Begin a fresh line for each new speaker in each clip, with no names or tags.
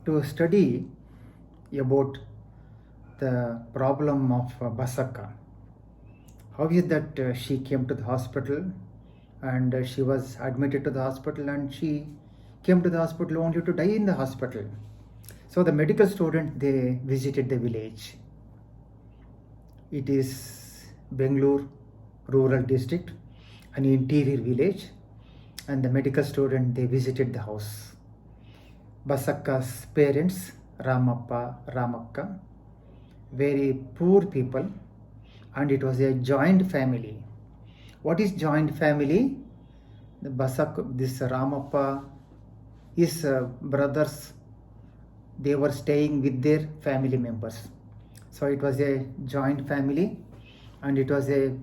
to study about the problem of Basakka. How is that she came to the hospital and she was admitted to the hospital and she came to the hospital only to die in the hospital. So the medical student, they visited the village. It is Bangalore rural district, an interior village, and the medical student, they visited the house. Basakka's parents, Ramappa, Ramakka, very poor people, and it was a joint family. What is joint family? This Ramappa, his brothers, they were staying with their family members. So it was a joint family and it was a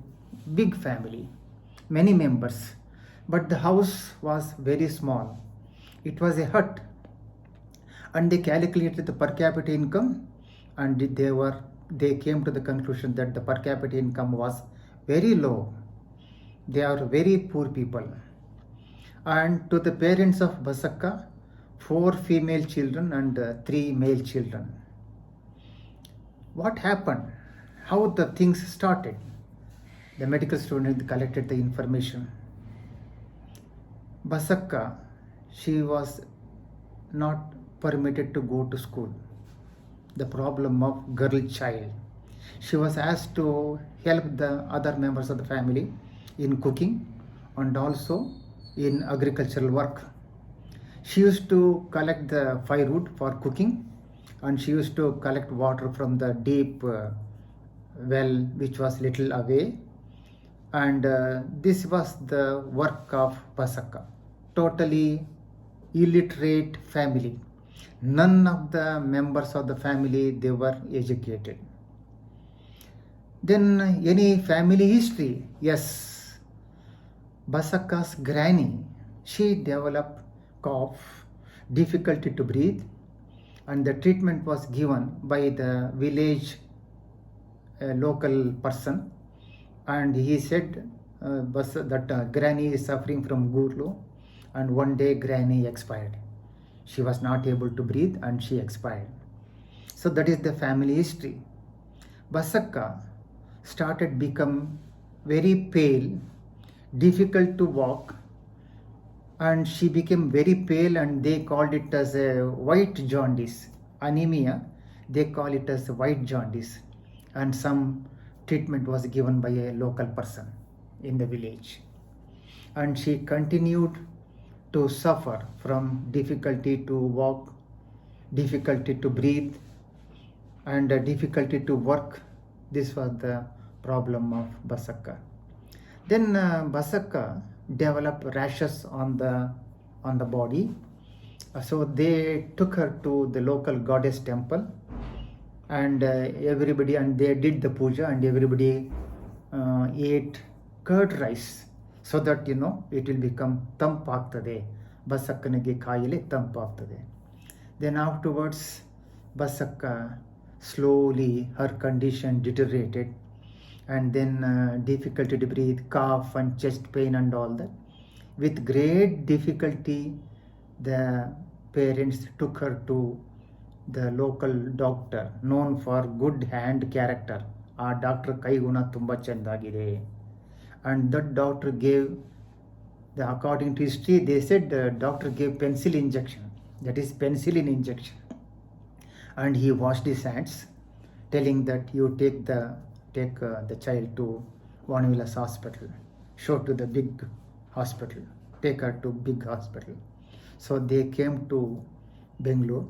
big family, many members. But the house was very small. It was a hut. And they calculated the per capita income and they came to the conclusion that the per capita income was very low. They are very poor people. And to the parents of Basakka, 4 female children and 3 male children. What happened? How the things started? The medical student collected the information. Basakka, she was not permitted to go to school. The problem of girl child. She was asked to help the other members of the family in cooking and also in agricultural work. She used to collect the firewood for cooking and she used to collect water from the deep well which was little away, and this was the work of Basakka. Totally illiterate family. None of the members of the family, they were educated. Then any family history? Yes, Basakka's granny, she developed cough, difficulty to breathe, and the treatment was given by the village local person, and he said that granny is suffering from Gurlu, and one day granny expired. She was not able to breathe and she expired. So that is the family history. Basakka started become very pale, difficult to walk, and she became very pale and they called it as a white jaundice, anemia. They call it as white jaundice, and some treatment was given by a local person in the village. And she continued to suffer from difficulty to walk, difficulty to breathe, and difficulty to work. This was the problem of Basakka. Then Basakka developed rashes on the body. So they took her to the local goddess temple, and everybody, and they did the puja, and everybody ate curd rice, so that it will become tampaagtade. Basakkaniಗೆ ಕಾಯಿಲೆ tampaagtade. Then afterwards Basakka, slowly her condition deteriorated, and then difficulty to breathe, cough and chest pain and all that. With great difficulty, the parents took her to the local doctor known for good hand character. ಆ doctor ಕೈಗುಣ ತುಂಬ ಚೆಂದಾಗಿದೆ. And that doctor gave, according to history, they said the doctor gave penicillin injection. That is penicillin injection. And he washed his hands, telling that you take the child to Vanivilas hospital. Show to the big hospital. Take her to big hospital. So they came to Bangalore,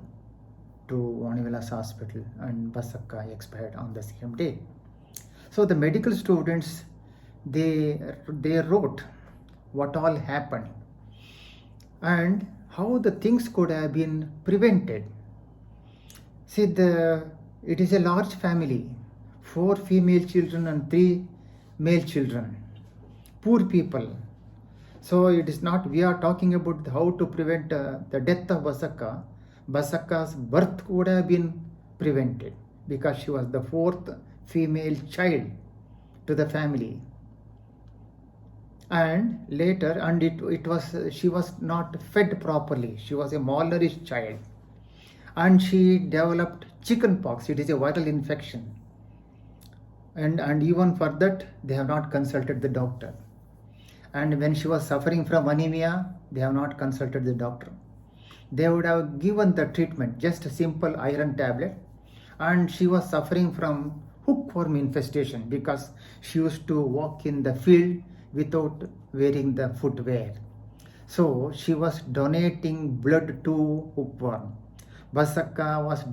to Vanivilas hospital, and Basakka expired on the same day. So the medical students, they wrote what all happened and how the things could have been prevented. See, it is a large family, 4 female children and 3 male children, poor people. So it is not, we are talking about how to prevent the death of Basakka. Basakka's birth would have been prevented because she was the 4th female child to the family. And later, she was not fed properly. She was a malnourished child. and she developed chicken pox. It is a viral infection, and even for that they have not consulted the doctor. And when she was suffering from anemia, they have not consulted the doctor. They would have given the treatment, just a simple iron tablet, and she was suffering from hookworm infestation because she used to walk in the field without wearing the footwear. So she was donating blood to hookworm. Basakka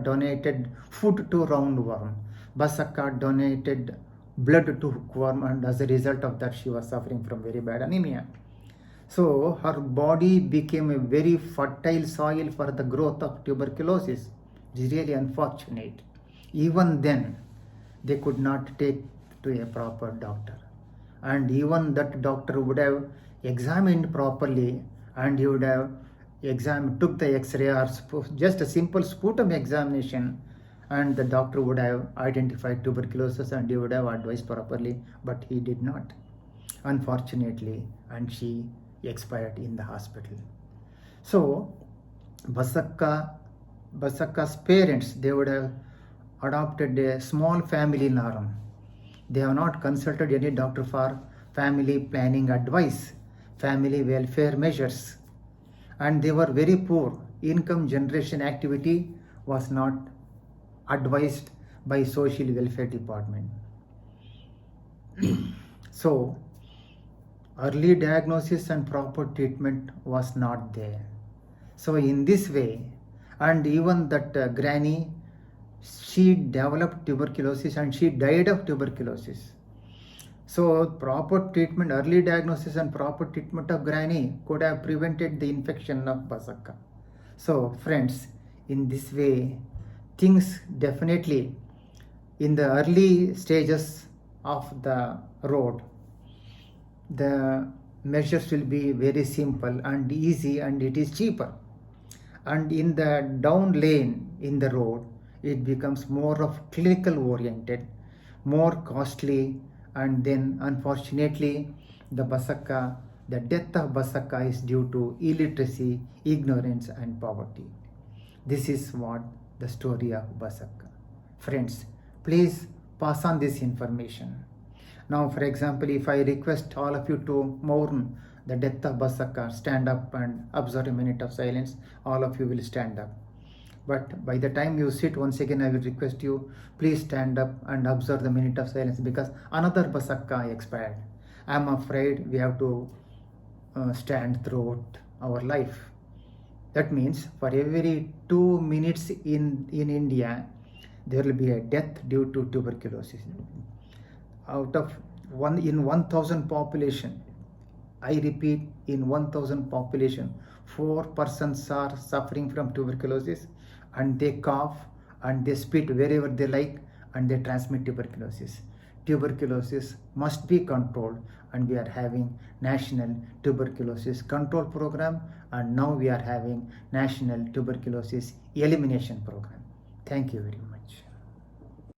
donated food to roundworm. Basakka donated blood to hookworm, and as a result of that she was suffering from very bad anemia. So her body became a very fertile soil for the growth of tuberculosis. It is really unfortunate. Even then, they could not take to a proper doctor. And even that doctor would have examined properly, and he would have took the X-ray or just a simple sputum examination, and the doctor would have identified tuberculosis and he would have advised properly, but he did not, unfortunately, and she expired in the hospital. So Basakka's parents, they would have adopted a small family in Aram. They have not consulted any doctor for family planning advice, family welfare measures, and they were very poor. Income generation activity was not advised by social welfare department. So early diagnosis and proper treatment was not there. So in this way, and even that granny, she developed tuberculosis and she died of tuberculosis. So proper treatment, early diagnosis and proper treatment of granny could have prevented the infection of Basakka. So friends, in this way, things definitely in the early stages of the road, the measures will be very simple and easy, and it is cheaper. And in the down lane in the road, it becomes more of clinical oriented, more costly, and then unfortunately the death of Basakka is due to illiteracy, ignorance and poverty. This is what the story of Basakka. Friends, please pass on this information. Now, for example, if I request all of you to mourn the death of Basakka, stand up and observe a minute of silence, all of you will stand up. But by the time you sit, once again I will request you, please stand up and observe the minute of silence, because another Basakka expired. I am afraid we have to stand throughout our life. That means for every 2 minutes in India, there will be a death due to tuberculosis. Out of 1,000 population, I repeat, in 1,000 population, 4 persons are suffering from tuberculosis, and they cough and they spit wherever they like and they transmit tuberculosis. Tuberculosis must be controlled, and we are having National Tuberculosis Control Program, and now we are having National Tuberculosis Elimination Program. Thank you very much.